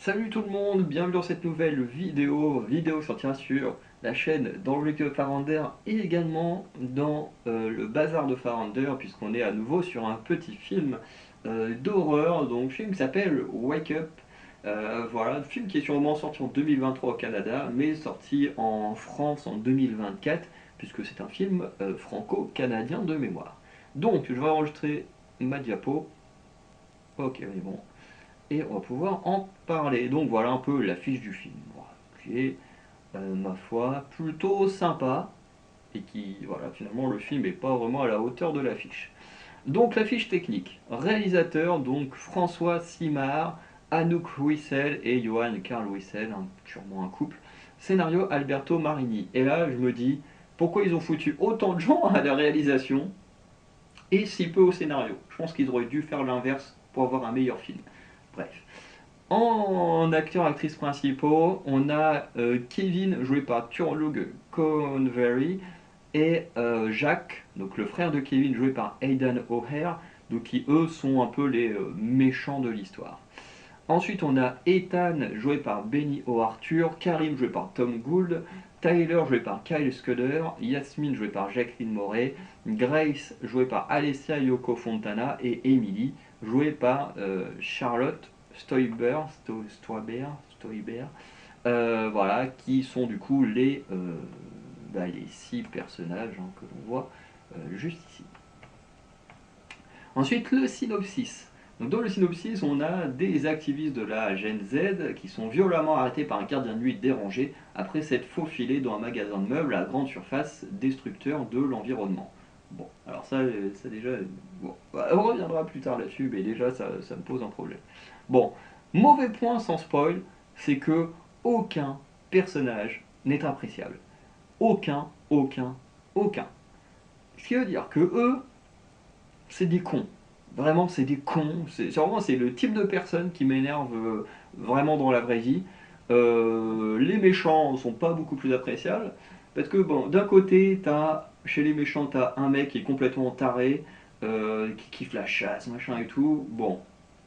Salut tout le monde, bienvenue dans cette nouvelle vidéo sortira sur la chaîne Dans l'objectif de Farander et également dans le bazar de Farander puisqu'on est à nouveau sur un petit film d'horreur, donc film qui s'appelle Wake Up. Voilà, film qui est sûrement sorti en 2023 au Canada mais sorti en France en 2024 puisque c'est un film franco-canadien de mémoire. Donc je vais enregistrer ma diapo, ok on est bon et on va pouvoir en parler. Donc voilà un peu l'affiche du film, voilà, qui est, ma foi, plutôt sympa, et qui, voilà, finalement le film n'est pas vraiment à la hauteur de l'affiche. Donc l'affiche technique, réalisateur, donc François Simard, Anouk Wissel et Johan Karl Wissel, sûrement un couple. Scénario Alberto Marini. Et là je me dis, pourquoi ils ont foutu autant de gens à la réalisation et si peu au scénario? Je pense qu'ils auraient dû faire l'inverse pour avoir un meilleur film. Bref. En acteurs-actrices principaux, on a Kevin, joué par Turlough Convery, et Jacques, donc le frère de Kevin, joué par Aidan O'Hare, donc qui eux sont un peu les méchants de l'histoire. Ensuite, on a Ethan, joué par Benny O'Arthur, Karim, joué par Tom Gould, Tyler, joué par Kyle Scudder, Yasmine, joué par Jacqueline Moret, Grace, joué par Alessia Yoko Fontana, et Emily, jouée par Charlotte Stoiber, voilà, qui sont du coup les 6 personnages que l'on voit juste ici. Ensuite, le synopsis. Donc, dans le synopsis, on a des activistes de la Gen Z qui sont violemment arrêtés par un gardien de nuit dérangé après s'être faufilé dans un magasin de meubles à grande surface destructeur de l'environnement. Bon, alors ça déjà, bon, on reviendra plus tard là-dessus, mais déjà ça me pose un problème. Bon, mauvais point sans spoil, c'est que aucun personnage n'est appréciable. Aucun. Ce qui veut dire que eux, c'est des cons. Vraiment, c'est des cons. C'est le type de personne qui m'énerve vraiment dans la vraie vie. Les méchants sont pas beaucoup plus appréciables. Parce que, bon, d'un côté, chez les méchants, t'as un mec qui est complètement taré, qui kiffe la chasse, machin et tout. Bon,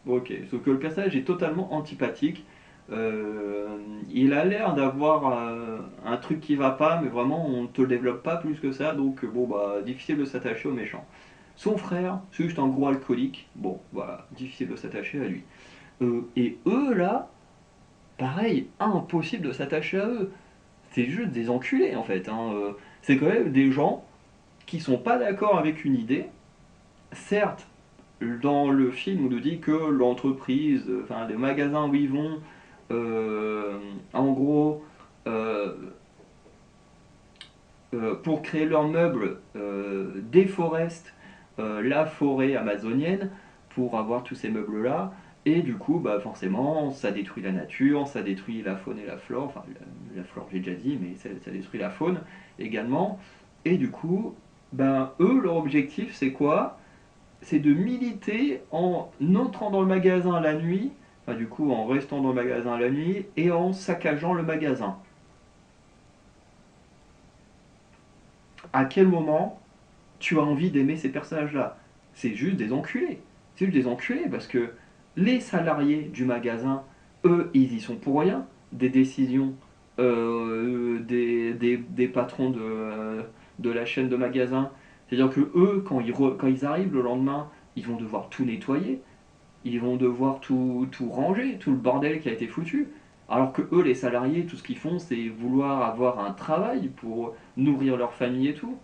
ok. Sauf que le personnage est totalement antipathique. Euh, il a l'air d'avoir un truc qui va pas, mais vraiment, on ne te le développe pas plus que ça. Donc, bon, bah, difficile de s'attacher aux méchants. Son frère, c'est juste un gros alcoolique. Bon, voilà, difficile de s'attacher à lui. Et eux, là, pareil, impossible de s'attacher à eux. C'est juste des enculés, en fait, hein. C'est quand même des gens qui sont pas d'accord avec une idée. Certes, dans le film, on nous dit que l'entreprise, enfin, les magasins où ils vont, euh, en gros, euh, pour créer leurs meubles, déforestent la forêt amazonienne pour avoir tous ces meubles-là. Et du coup, bah forcément, ça détruit la nature, ça détruit la faune et la flore. Enfin, la flore, j'ai déjà dit, mais ça détruit la faune également. Et du coup, ben, eux, leur objectif, c'est quoi? C'est de militer en entrant dans le magasin la nuit, enfin, du coup, en restant dans le magasin la nuit et en saccageant le magasin. À quel moment tu as envie d'aimer ces personnages-là? C'est juste des enculés. C'est juste des enculés parce que les salariés du magasin, eux, ils y sont pour rien. Des décisions des patrons de la chaîne de magasins. C'est-à-dire que eux, quand ils arrivent le lendemain, ils vont devoir tout nettoyer. Ils vont devoir tout ranger, tout le bordel qui a été foutu. Alors que eux, les salariés, tout ce qu'ils font, c'est vouloir avoir un travail pour nourrir leur famille et tout.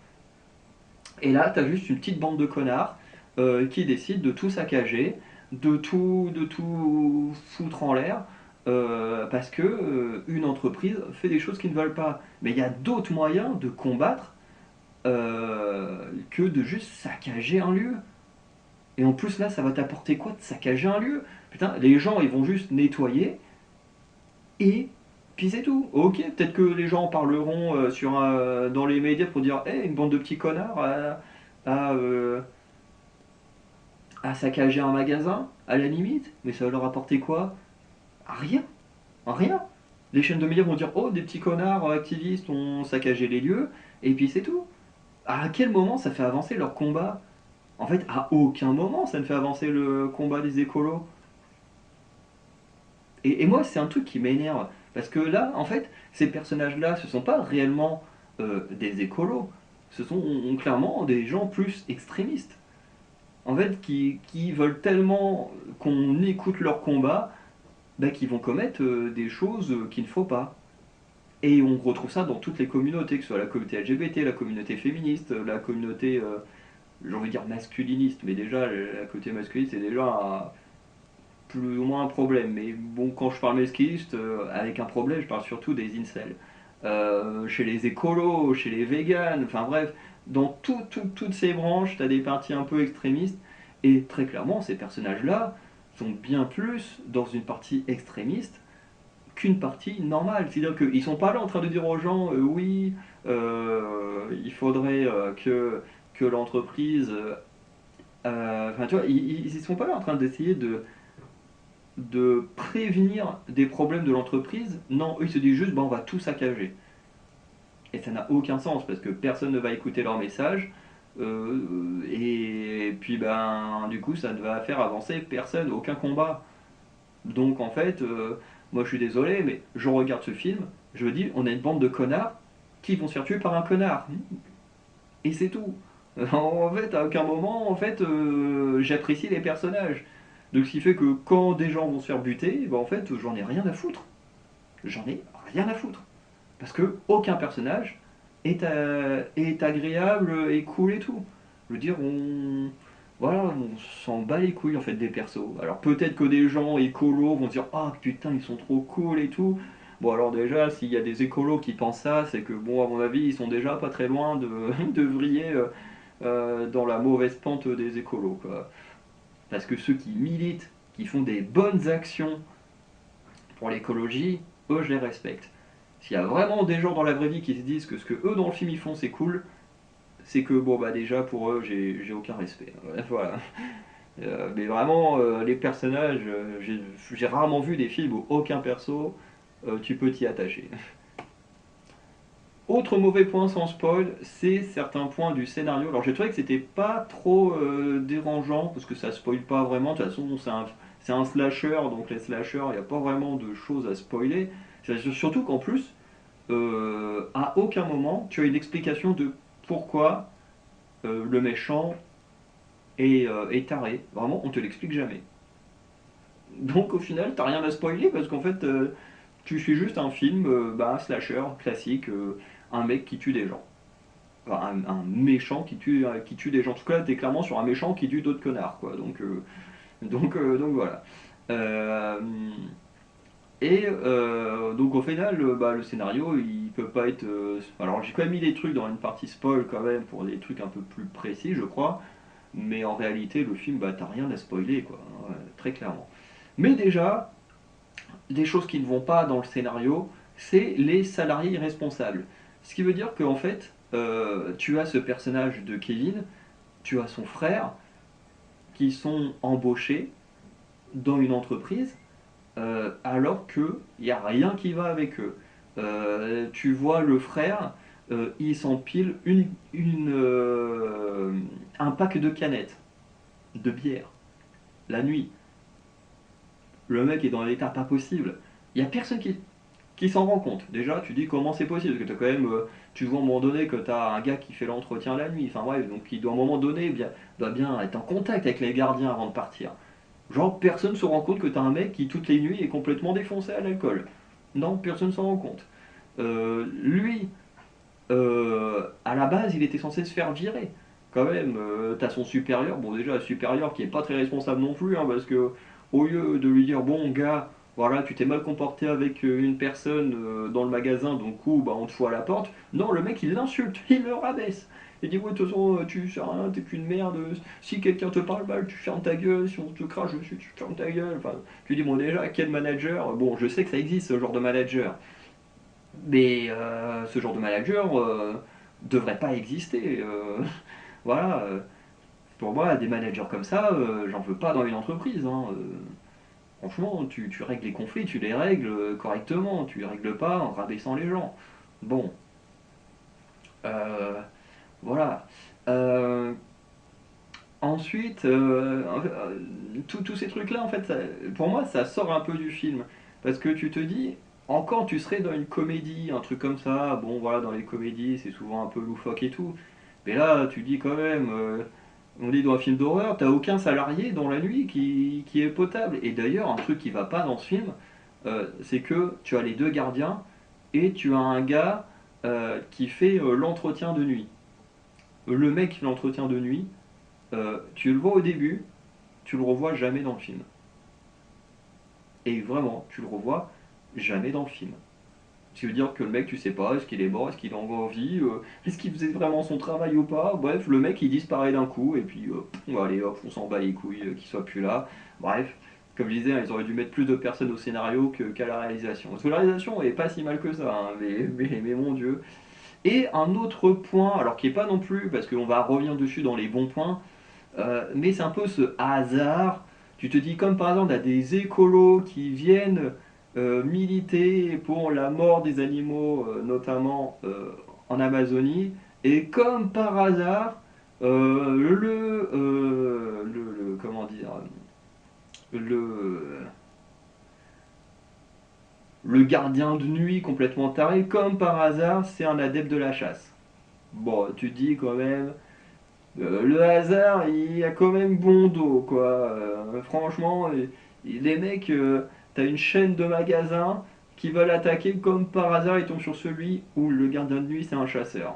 Et là, t'as juste une petite bande de connards qui décident de tout saccager, de tout foutre en l'air, parce que une entreprise fait des choses qu'ils ne veulent pas. Mais il y a d'autres moyens de combattre que de juste saccager un lieu. Et en plus, là, ça va t'apporter quoi de saccager un lieu? Putain, les gens, ils vont juste nettoyer et puis c'est tout. Ok, peut-être que les gens en parleront dans les médias pour dire, hey, une bande de petits connards à, euh, à saccager un magasin, à la limite, mais ça va leur apporter quoi? Rien, rien. Les chaînes de médias vont dire, oh, des petits connards activistes ont saccagé les lieux, et puis c'est tout. À quel moment ça fait avancer leur combat? En fait, à aucun moment ça ne fait avancer le combat des écolos. Et moi, c'est un truc qui m'énerve. Parce que là, en fait, ces personnages-là, ce sont pas réellement des écolos. Ce sont clairement des gens plus extrémistes. En fait, qui veulent tellement qu'on écoute leur combat, bah, qu'ils vont commettre des choses qu'il ne faut pas. Et on retrouve ça dans toutes les communautés, que ce soit la communauté LGBT, la communauté féministe, la communauté, j'ai envie de dire masculiniste, mais déjà, la communauté masculiniste, c'est déjà plus ou moins un problème. Mais bon, quand je parle masculiniste, avec un problème, je parle surtout des incels. Chez les écolos, chez les véganes, enfin bref, dans toutes ces branches, tu as des partis un peu extrémistes, et très clairement, ces personnages-là sont bien plus dans une partie extrémiste qu'une partie normale. C'est-à-dire qu'ils sont pas là en train de dire aux gens, oui, il faudrait que l'entreprise... Enfin, tu vois, ils sont pas là en train d'essayer de prévenir des problèmes de l'entreprise. Non, eux, ils se disent juste, bon, on va tout saccager. Et ça n'a aucun sens parce que personne ne va écouter leur message. Et puis, ben, du coup, ça ne va faire avancer personne, aucun combat. Donc, en fait, moi je suis désolé, mais je regarde ce film, je me dis, on a une bande de connards qui vont se faire tuer par un connard. Et c'est tout. En fait, à aucun moment, en fait, j'apprécie les personnages. Donc, ce qui fait que quand des gens vont se faire buter, ben, en fait, j'en ai rien à foutre. J'en ai rien à foutre. Parce que aucun personnage est agréable et cool et tout. Je veux dire, voilà, on s'en bat les couilles en fait des persos. Alors peut-être que des gens écolos vont se dire ah putain ils sont trop cool et tout. Bon alors déjà s'il y a des écolos qui pensent ça, c'est que bon à mon avis ils sont déjà pas très loin de, de vriller dans la mauvaise pente des écolos quoi. Parce que ceux qui militent, qui font des bonnes actions pour l'écologie, eux je les respecte. S'il y a vraiment des gens dans la vraie vie qui se disent que ce que eux dans le film ils font c'est cool, c'est que bon bah déjà pour eux j'ai aucun respect. Voilà. Mais vraiment les personnages, j'ai rarement vu des films où aucun perso tu peux t'y attacher. Autre mauvais point sans spoil, c'est certains points du scénario. Alors j'ai trouvé que c'était pas trop dérangeant parce que ça spoil pas vraiment. De toute façon c'est un slasher, donc les slashers il n'y a pas vraiment de choses à spoiler. Surtout qu'en plus à aucun moment tu as une explication de pourquoi le méchant est taré. Vraiment, on te l'explique jamais. Donc au final, t'as rien à spoiler parce qu'en fait, tu suis juste un film, bah, slasher classique, un mec qui tue des gens. Enfin, un méchant qui tue des gens. En tout cas, t'es clairement sur un méchant qui tue d'autres connards, quoi. Donc voilà. Euh, donc au final, bah, le scénario, il peut pas être. Alors j'ai quand même mis des trucs dans une partie spoil quand même pour des trucs un peu plus précis, je crois. Mais en réalité, le film, bah, t'as rien à spoiler, quoi, hein, très clairement. Mais déjà, des choses qui ne vont pas dans le scénario, c'est les salariés irresponsables. Ce qui veut dire qu'en fait, tu as ce personnage de Kevin, tu as son frère, qui sont embauchés dans une entreprise, alors qu'il n'y a rien qui va avec eux. Tu vois le frère, il s'empile un pack de canettes de bière la nuit. Le mec est dans un état pas possible. Il n'y a personne qui s'en rend compte. Déjà, tu dis comment c'est possible, parce que as quand même, tu vois à un moment donné que tu as un gars qui fait l'entretien la nuit, enfin bref, donc il doit à un moment donné doit bien être en contact avec les gardiens avant de partir. Genre, personne ne se rend compte que tu as un mec qui, toutes les nuits, est complètement défoncé à l'alcool. Non, personne ne s'en rend compte. Lui, à la base, il était censé se faire virer. Quand même, t'as son supérieur, bon déjà, le supérieur qui est pas très responsable non plus, hein, parce que au lieu de lui dire, bon gars, voilà, tu t'es mal comporté avec une personne dans le magasin, donc coup, bah, on te fout à la porte, non, le mec il l'insulte, il le rabaisse. Il dit, ouais, de toute façon, tu sais rien, t'es qu'une merde, si quelqu'un te parle mal, tu fermes ta gueule, si on te crache dessus, tu fermes ta gueule. Enfin, tu dis, bon déjà, quel manager, bon, je sais que ça existe ce genre de manager, mais ce genre de manager devrait pas exister. Voilà, pour moi, des managers comme ça, j'en veux pas dans une entreprise, hein. Franchement, tu règles les conflits, tu les règles correctement, tu les règles pas en rabaissant les gens. Bon, euh, voilà. Euh, Ensuite, tous ces trucs-là, en fait, pour moi, ça sort un peu du film. Parce que tu te dis, encore tu serais dans une comédie, un truc comme ça, bon voilà, dans les comédies c'est souvent un peu loufoque et tout. Mais là, tu dis quand même, on est dans un film d'horreur, t'as aucun salarié dans la nuit qui est potable. Et d'ailleurs, un truc qui va pas dans ce film, c'est que tu as les deux gardiens et tu as un gars qui fait l'entretien de nuit. Le mec qui fait l'entretien de nuit, tu le vois au début, tu le revois jamais dans le film. Et vraiment, tu le revois jamais dans le film. Ce qui veut dire que le mec, tu sais pas, est-ce qu'il est mort, est-ce qu'il est encore en vie, est-ce qu'il faisait vraiment son travail ou pas. Bref, le mec il disparaît d'un coup, et puis allez hop, on s'en bat les couilles qu'il soit plus là. Bref, comme je disais, hein, ils auraient dû mettre plus de personnes au scénario qu'à la réalisation. Parce que la réalisation est pas si mal que ça, hein, mais mon dieu. Et un autre point, alors qui est pas non plus, parce qu'on va revenir dessus dans les bons points, mais c'est un peu ce hasard. Tu te dis comme par exemple, il y a des écolos qui viennent militer pour la mort des animaux, notamment en Amazonie, et comme par hasard, comment dire, le, le gardien de nuit complètement taré, comme par hasard, c'est un adepte de la chasse. Bon, tu te dis quand même, le hasard, il a quand même bon dos, quoi. Franchement, les mecs, t'as une chaîne de magasins qui veulent attaquer, comme par hasard, ils tombent sur celui où le gardien de nuit, c'est un chasseur.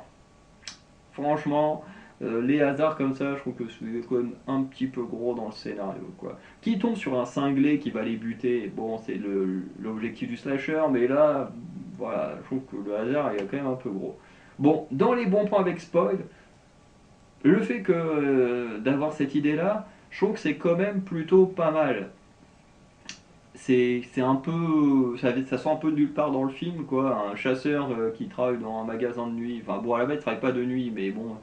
Franchement, les hasards comme ça, je trouve que c'est quand même un petit peu gros dans le scénario, quoi. Qui tombe sur un cinglé qui va les buter, bon, c'est l'objectif du slasher, mais là, voilà, je trouve que le hasard, il est quand même un peu gros. Bon, dans les bons points avec spoil, le fait que d'avoir cette idée-là, je trouve que c'est quand même plutôt pas mal. C'est un peu. Ça sort un peu de nulle part dans le film, quoi. Un chasseur qui travaille dans un magasin de nuit. Enfin, bon, à la base, il travaille pas de nuit, mais bon,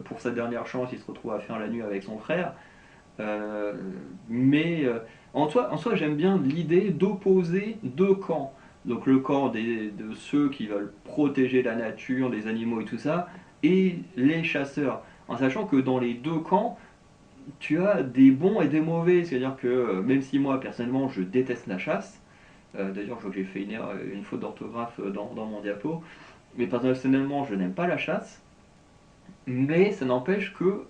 pour sa dernière chance, il se retrouve à faire la nuit avec son frère. Euh, mais en soi j'aime bien l'idée d'opposer deux camps. Donc le camp de ceux qui veulent protéger la nature, les animaux et tout ça, et les chasseurs. En sachant que dans les deux camps, tu as des bons et des mauvais. C'est-à-dire que même si moi personnellement je déteste la chasse, d'ailleurs je crois que j'ai fait une faute d'orthographe dans mon diapo, mais personnellement je n'aime pas la chasse, mais ça n'empêche que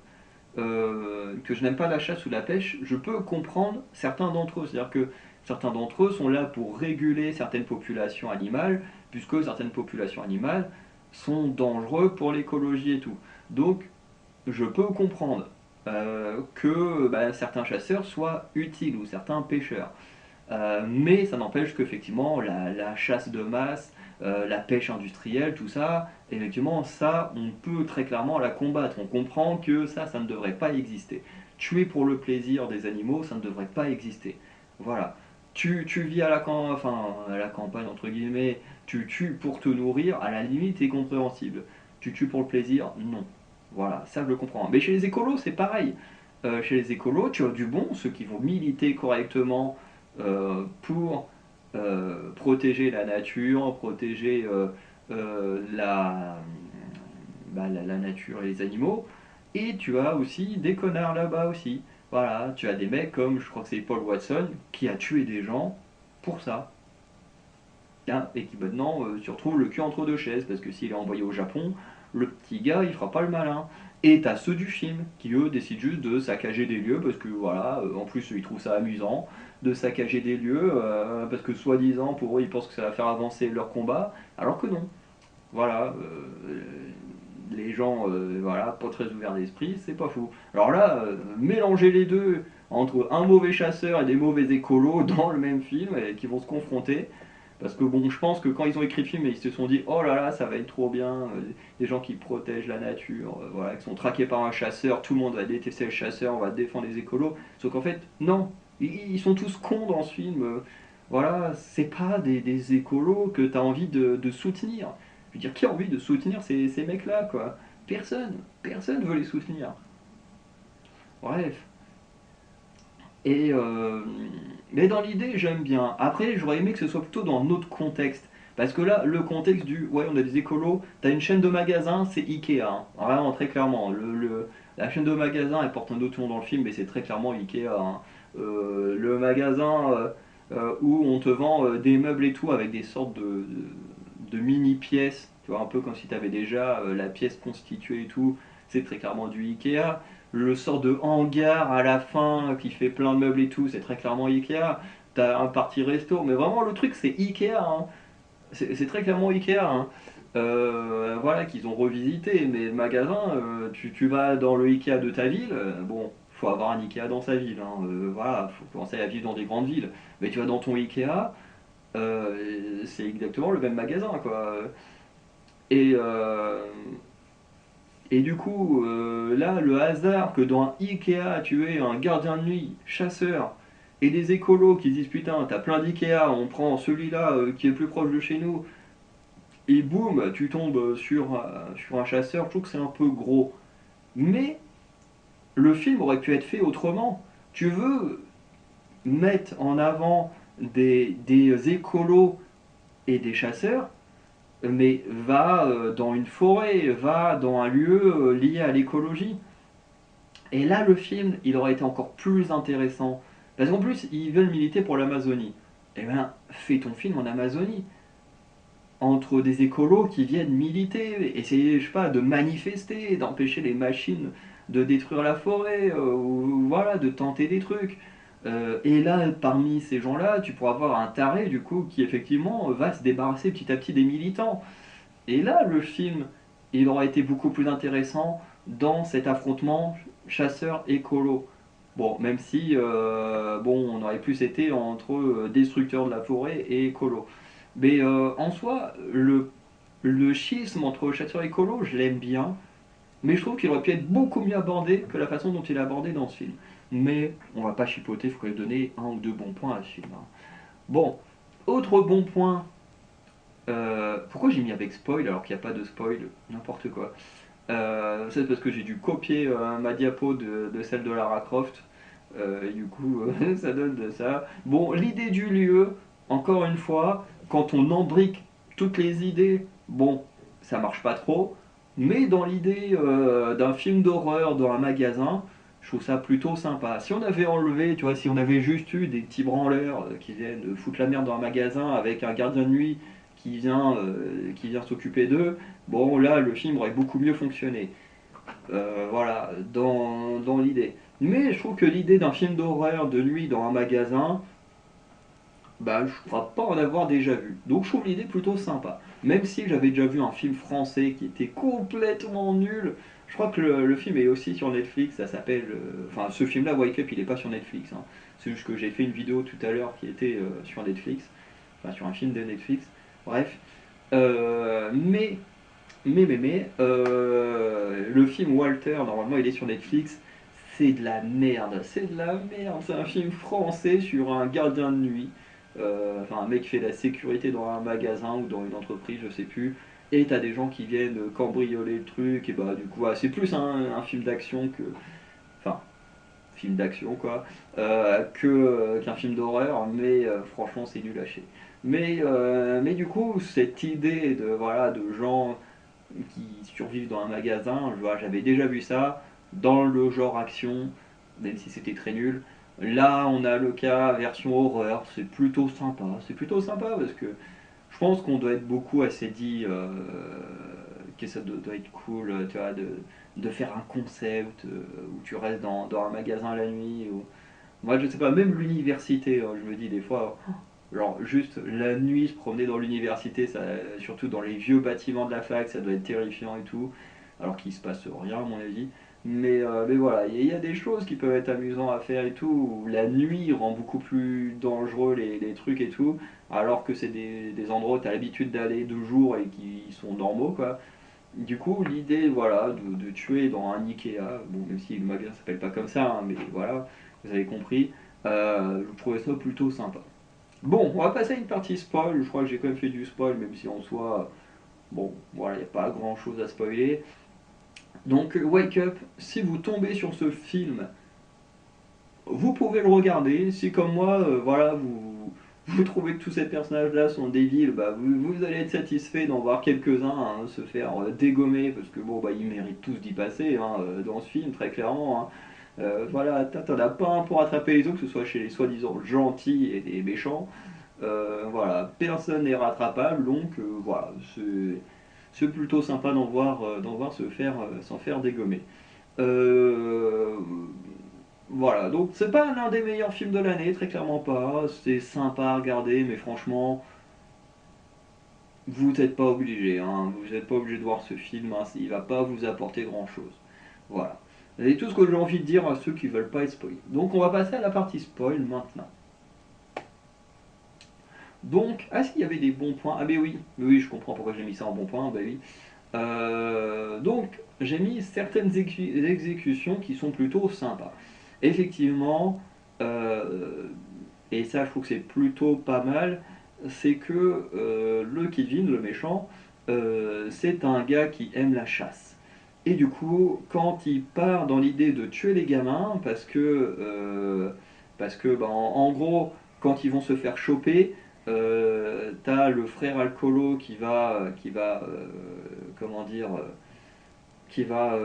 je n'aime pas la chasse ou la pêche, je peux comprendre certains d'entre eux. C'est-à-dire que certains d'entre eux sont là pour réguler certaines populations animales, puisque certaines populations animales sont dangereuses pour l'écologie et tout. Donc, je peux comprendre que certains chasseurs soient utiles ou certains pêcheurs. Mais ça n'empêche qu'effectivement, la chasse de masse, la pêche industrielle, tout ça, effectivement, ça, on peut très clairement la combattre. On comprend que ça ne devrait pas exister. Tuer pour le plaisir des animaux, ça ne devrait pas exister. Voilà. Tu vis à la campagne, entre guillemets, tu tues pour te nourrir, à la limite, c'est compréhensible. Tu tues pour le plaisir, non. Voilà, ça je le comprends. Mais chez les écolos, c'est pareil. Chez les écolos, tu as du bon, ceux qui vont militer correctement pour protéger la nature, protéger la nature et les animaux. Et tu as aussi des connards là-bas aussi. Voilà, tu as des mecs comme, je crois que c'est Paul Watson, qui a tué des gens pour ça. Hein, et qui maintenant se retrouve le cul entre deux chaises, parce que s'il est envoyé au Japon, le petit gars, il fera pas le malin. Et t'as ceux du film, qui eux décident juste de saccager des lieux, parce que voilà, en plus ils trouvent ça amusant, de saccager des lieux, parce que soi-disant, pour eux, ils pensent que ça va faire avancer leur combat, alors que non. Voilà, les gens, voilà, pas très ouverts d'esprit, c'est pas fou. Alors là, mélanger les deux, entre un mauvais chasseur et des mauvais écolos dans le même film, et qui vont se confronter, parce que bon, je pense que quand ils ont écrit le film, ils se sont dit oh là là, ça va être trop bien, des gens qui protègent la nature, voilà, qui sont traqués par un chasseur, tout le monde va détester le chasseur, on va défendre les écolos. Sauf qu'en fait, non, ils sont tous cons dans ce film. Voilà, c'est pas des écolos que tu as envie de soutenir. Je veux dire, qui a envie de soutenir ces mecs-là, quoi? Personne, personne veut les soutenir. Bref. Et mais dans l'idée, j'aime bien. Après, j'aurais aimé que ce soit plutôt dans un autre contexte. Parce que là, le contexte du ouais, on a des écolos, t'as une chaîne de magasins, c'est Ikea. Hein. Vraiment, très clairement. La chaîne de magasins, elle porte un autre nom dans le film, mais c'est très clairement Ikea. Hein. Le magasin où on te vend des meubles et tout avec des sortes de mini-pièces, tu vois, un peu comme si tu avais déjà la pièce constituée et tout, c'est très clairement du Ikea. Le sort de hangar à la fin qui fait plein de meubles et tout, c'est très clairement Ikea. T'as un parti resto, mais vraiment le truc c'est Ikea, hein. C'est très clairement Ikea, hein. Voilà, qu'ils ont revisité, mais le magasin, tu vas dans le Ikea de ta ville, bon, faut avoir un Ikea dans sa ville, hein, voilà, faut commencer à vivre dans des grandes villes. Mais tu vas dans ton Ikea, c'est exactement le même magasin, quoi. Et, euh, et du coup, là, le hasard que dans un Ikea, tu aies un gardien de nuit, chasseur, et des écolos qui se disent putain, t'as plein d'Ikea, on prend celui-là qui est le plus proche de chez nous, et boum, tu tombes sur un chasseur, je trouve que c'est un peu gros. Mais le film aurait pu être fait autrement. Tu veux mettre en avant des écolos et des chasseurs, mais va dans une forêt, va dans un lieu lié à l'écologie. Et là, le film, il aurait été encore plus intéressant. Parce qu'en plus, ils veulent militer pour l'Amazonie. Eh bien, fais ton film en Amazonie. Entre des écolos qui viennent militer, essayer, je sais pas, de manifester, d'empêcher les machines de détruire la forêt, ou voilà, de tenter des trucs. Et là, parmi ces gens-là, tu pourras avoir un taré, du coup, qui effectivement va se débarrasser petit à petit des militants. Et là, le film, il aurait été beaucoup plus intéressant dans cet affrontement chasseur-écolo. Bon, même si, bon, on aurait plus été entre destructeurs de la forêt et écolo. Mais en soi, le schisme entre chasseur et écolo, je l'aime bien, mais je trouve qu'il aurait pu être beaucoup mieux abordé que la façon dont il est abordé dans ce film. Mais on va pas chipoter, il faut quand même donner un ou deux bons points à ce film, hein. Bon, autre bon point, pourquoi j'ai mis avec spoil alors qu'il n'y a pas de spoil? N'importe quoi. C'est parce que j'ai dû copier ma diapo de celle de Lara Croft. Et du coup, ça donne de ça. Bon, l'idée du lieu, encore une fois, quand on embrique toutes les idées, bon, ça marche pas trop. Mais dans l'idée d'un film d'horreur dans un magasin, je trouve ça plutôt sympa. Si on avait enlevé, tu vois, si on avait juste eu des petits branleurs qui viennent foutre la merde dans un magasin avec un gardien de nuit qui vient s'occuper d'eux, bon, là, le film aurait beaucoup mieux fonctionné. Voilà, dans l'idée. Mais je trouve que l'idée d'un film d'horreur de nuit dans un magasin, bah, je crois pas en avoir déjà vu. Donc je trouve l'idée plutôt sympa. Même si j'avais déjà vu un film français qui était complètement nul. Je crois que le film est aussi sur Netflix, ça s'appelle... Enfin, ce film-là, Wake Up, il est pas sur Netflix, hein. C'est juste que j'ai fait une vidéo tout à l'heure qui était sur Netflix. Enfin, sur un film de Netflix. Bref. Mais le film Walter, normalement il est sur Netflix, c'est de la merde, c'est de la merde, c'est un film français sur un gardien de nuit, enfin un mec qui fait la sécurité dans un magasin ou dans une entreprise, je sais plus, et t'as des gens qui viennent cambrioler le truc, et bah du coup ouais, c'est plus un film d'action que, enfin film d'action quoi, qu'un film d'horreur, mais franchement c'est nul à chier. Mais du coup cette idée de voilà de gens qui survivent dans un magasin. J'avais déjà vu ça dans le genre action, même si c'était très nul. Là, on a le cas version horreur, c'est plutôt sympa. C'est plutôt sympa parce que je pense qu'on doit être beaucoup assez dit que ça doit être cool, tu vois, de faire un concept où tu restes dans un magasin la nuit. Moi, je sais pas, même l'université, je me dis des fois, genre juste la nuit se promener dans l'université, surtout dans les vieux bâtiments de la fac, ça doit être terrifiant et tout, alors qu'il se passe rien à mon avis. Mais voilà, il y a des choses qui peuvent être amusantes à faire et tout, où la nuit rend beaucoup plus dangereux les trucs et tout, alors que c'est des endroits où tu as l'habitude d'aller de jour et qui sont normaux quoi. Du coup, l'idée, voilà, de tuer dans un Ikea, bon, même si le magasin s'appelle pas comme ça, hein, mais voilà, vous avez compris, je trouvais ça plutôt sympa. Bon, on va passer à une partie spoil. Je crois que j'ai quand même fait du spoil, même si en soi, bon, voilà, il n'y a pas grand chose à spoiler. Donc, Wake Up, si vous tombez sur ce film, vous pouvez le regarder. Si, comme moi, voilà, vous trouvez que tous ces personnages-là sont débiles, bah, vous allez être satisfait d'en voir quelques-uns hein, se faire dégommer, parce que bon, bah, ils méritent tous d'y passer hein, dans ce film, très clairement, hein. Voilà, t'en as pas un pour attraper les autres, que ce soit chez les soi-disant gentils et les méchants. Voilà, personne n'est rattrapable, donc voilà, c'est plutôt sympa d'en voir s'en faire dégommer. Euh, voilà, donc c'est pas l'un des meilleurs films de l'année, très clairement pas. C'est sympa à regarder, mais franchement, vous n'êtes pas obligé, hein. Vous n'êtes pas obligé de voir ce film, hein. Il va pas vous apporter grand chose. Voilà. C'est tout ce que j'ai envie de dire à ceux qui veulent pas être spoilés. Donc on va passer à la partie spoil maintenant. Donc, est-ce qu'il y avait des bons points? Ah ben oui, oui, je comprends pourquoi j'ai mis ça en bon point, ben oui. Donc, j'ai mis certaines exécutions qui sont plutôt sympas. Effectivement, euh, et ça je trouve que c'est plutôt pas mal, c'est que le Kevin, le méchant, c'est un gars qui aime la chasse. Et du coup, quand il part dans l'idée de tuer les gamins, parce que en gros, quand ils vont se faire choper, t'as le frère alcoolo comment dire, qui va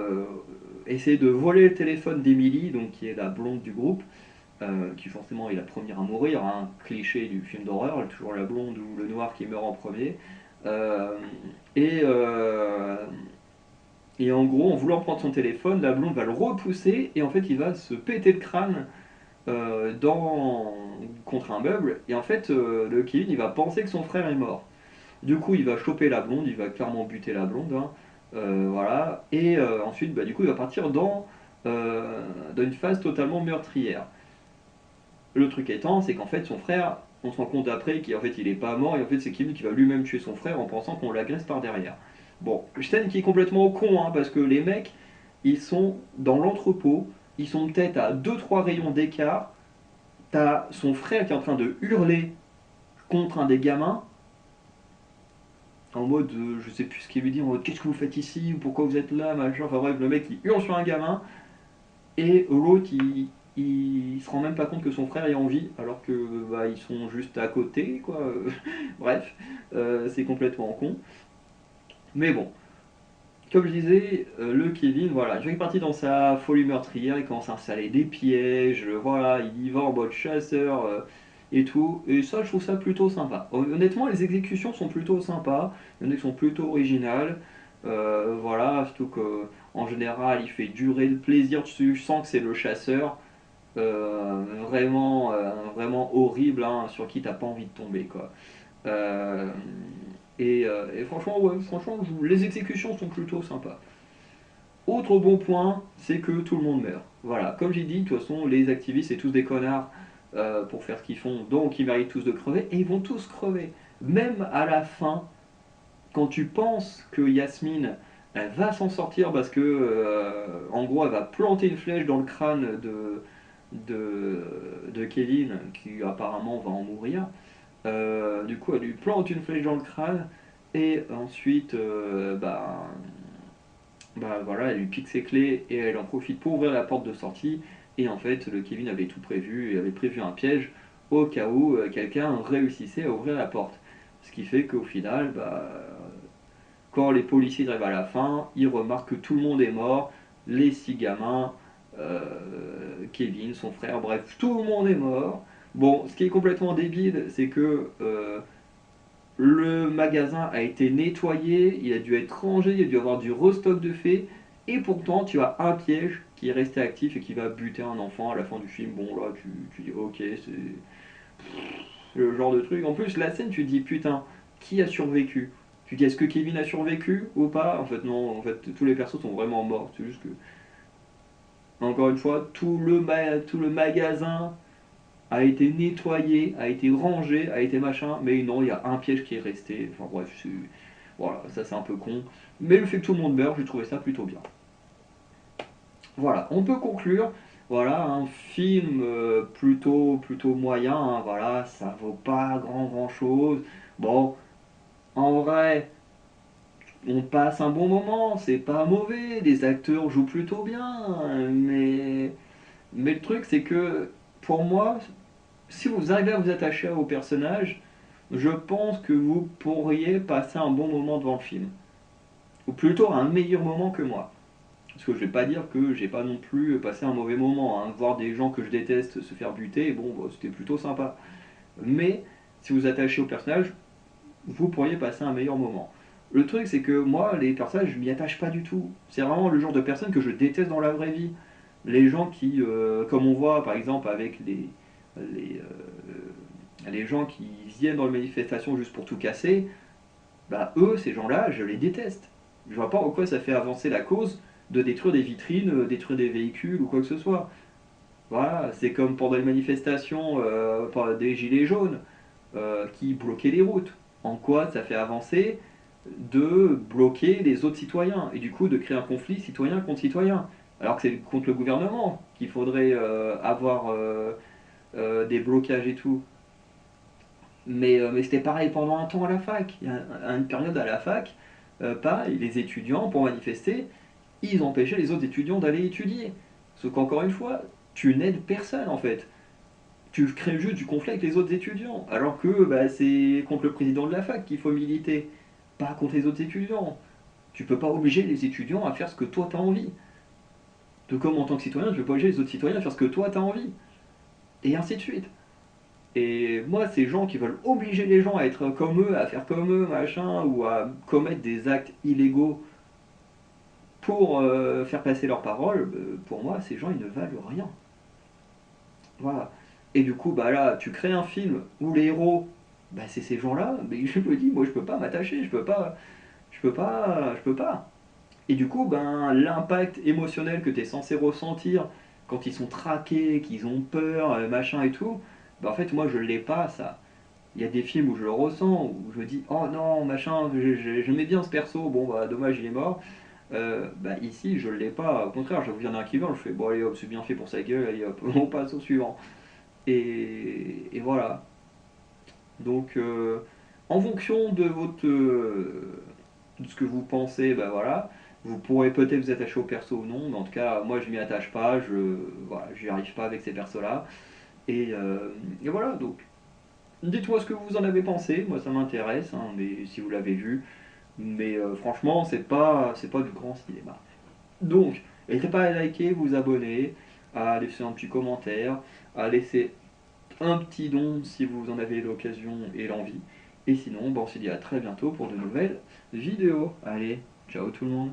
essayer de voler le téléphone d'Emily, donc qui est la blonde du groupe, qui forcément est la première à mourir, hein, cliché du film d'horreur, toujours la blonde ou le noir qui meurt en premier. Euh, et, euh, et en gros, en voulant prendre son téléphone, la blonde va le repousser et en fait il va se péter le crâne contre un meuble. Et en fait, le Kevin il va penser que son frère est mort. Du coup, il va choper la blonde, il va clairement buter la blonde, hein, voilà. Et ensuite, du coup, il va partir dans une phase totalement meurtrière. Le truc étant, c'est qu'en fait, son frère, on se rend compte après qu'en fait, il est pas mort, et en fait, c'est Kevin qui va lui-même tuer son frère en pensant qu'on l'agresse par derrière. Bon, scène qui est complètement con, hein, parce que les mecs, ils sont dans l'entrepôt, ils sont peut-être à deux-trois rayons d'écart, t'as son frère qui est en train de hurler contre un des gamins, en mode, je sais plus ce qu'il lui dit, en mode qu'est-ce que vous faites ici, ou pourquoi vous êtes là, machin, enfin bref, le mec il hurle sur un gamin, et l'autre il se rend même pas compte que son frère est en vie, alors que ils sont juste à côté, quoi. Bref, c'est complètement con. Mais bon, comme je disais, le Kevin, voilà, il est parti dans sa folie meurtrière, il commence à installer des pièges, voilà, il y va en mode chasseur et tout, et ça, je trouve ça plutôt sympa. Honnêtement, les exécutions sont plutôt sympas, il y en a qui sont plutôt originales, voilà, surtout qu'en général, il fait durer le plaisir, tu sens que c'est le chasseur, vraiment horrible, hein, sur qui t'as pas envie de tomber, quoi. Euh, et franchement, ouais, franchement, les exécutions sont plutôt sympas. Autre bon point, c'est que tout le monde meurt. Voilà, comme j'ai dit, de toute façon, les activistes, c'est tous des connards pour faire ce qu'ils font, donc ils méritent tous de crever, et ils vont tous crever. Même à la fin, quand tu penses que Yasmine, elle va s'en sortir parce que, en gros, elle va planter une flèche dans le crâne de Kevin, qui apparemment va en mourir. Du coup, elle lui plante une flèche dans le crâne, et ensuite, voilà, elle lui pique ses clés et elle en profite pour ouvrir la porte de sortie. Et en fait, le Kevin avait tout prévu et avait prévu un piège au cas où quelqu'un réussissait à ouvrir la porte. Ce qui fait qu'au final, quand les policiers arrivent à la fin, ils remarquent que tout le monde est mort, les six gamins, Kevin, son frère, bref, tout le monde est mort. Bon, ce qui est complètement débile, c'est que le magasin a été nettoyé, il a dû être rangé, il a dû avoir du restock de fait, et pourtant tu as un piège qui est resté actif et qui va buter un enfant à la fin du film. Bon là tu dis ok, c'est le genre de truc. En plus la scène tu te dis putain, qui a survécu? Tu dis est-ce que Kevin a survécu ou pas? En fait non, en fait tous les persos sont vraiment morts, c'est juste que, encore une fois, tout le magasin a été nettoyé, a été rangé, a été machin, mais non, il y a un piège qui est resté. Enfin bref, voilà, ça c'est un peu con. Mais le fait que tout le monde meurt, j'ai trouvé ça plutôt bien. Voilà, on peut conclure. Voilà, un film plutôt moyen, hein, voilà, ça vaut pas grand chose. Bon, en vrai, on passe un bon moment, c'est pas mauvais, les acteurs jouent plutôt bien, mais le truc c'est que pour moi, si vous arrivez à vous attacher au personnage, je pense que vous pourriez passer un bon moment devant le film. Ou plutôt un meilleur moment que moi. Parce que je vais pas dire que j'ai pas non plus passé un mauvais moment, hein. Voir des gens que je déteste se faire buter, bon, bah, c'était plutôt sympa. Mais si vous attachez au personnage, vous pourriez passer un meilleur moment. Le truc, c'est que moi, les personnages, je m'y attache pas du tout. C'est vraiment le genre de personnes que je déteste dans la vraie vie. Les gens qui, comme on voit par exemple avec les, les gens qui viennent dans les manifestations juste pour tout casser, bah eux, ces gens-là, je les déteste. Je vois pas en quoi ça fait avancer la cause de détruire des vitrines, détruire des véhicules ou quoi que ce soit. Voilà, c'est comme pendant les manifestations des gilets jaunes qui bloquaient les routes. En quoi ça fait avancer de bloquer les autres citoyens et du coup de créer un conflit citoyen contre citoyen. Alors que c'est contre le gouvernement qu'il faudrait avoir des blocages et tout. Mais c'était pareil pendant un temps à la fac. Il y a une période à la fac, pareil, les étudiants, pour manifester, ils empêchaient les autres étudiants d'aller étudier. Sauf qu'encore une fois, tu n'aides personne en fait. Tu crées juste du conflit avec les autres étudiants. Alors que bah, c'est contre le président de la fac qu'il faut militer, pas contre les autres étudiants. Tu peux pas obliger les étudiants à faire ce que toi t'as envie. Tout comme en tant que citoyen, je vais pas obliger les autres citoyens à faire ce que toi t'as envie. Et ainsi de suite. Et moi, ces gens qui veulent obliger les gens à être comme eux, à faire comme eux, machin, ou à commettre des actes illégaux pour faire passer leurs paroles, pour moi, ces gens, ils ne valent rien. Voilà. Et du coup, bah là, tu crées un film où les héros, bah c'est ces gens-là, mais je me dis, moi, je peux pas m'attacher, je peux pas. Et du coup, ben, l'impact émotionnel que tu es censé ressentir quand ils sont traqués, qu'ils ont peur, machin et tout, ben, en fait, moi, je l'ai pas, ça. Il y a des films où je le ressens, où je me dis, oh non, machin, j'aimais bien ce perso, bon, bah, dommage, il est mort. Bah, ici, je l'ai pas. Au contraire, j'avoue, il y en a un qui meurt, je fais, bon, allez, hop, c'est bien fait pour sa gueule, allez, hop, on passe au suivant. Et voilà. Donc, en fonction de de ce que vous pensez, ben voilà, vous pourrez peut-être vous attacher au perso ou non, mais en tout cas, moi je m'y attache pas, voilà, j'y arrive pas avec ces persos-là. Et voilà, donc dites-moi ce que vous en avez pensé, moi ça m'intéresse, hein, mais si vous l'avez vu, mais franchement, c'est pas du grand cinéma. Donc, n'hésitez pas à liker, vous abonner, à laisser un petit commentaire, à laisser un petit don si vous en avez l'occasion et l'envie. Et sinon, on se dit à très bientôt pour de nouvelles vidéos. Allez, ciao tout le monde.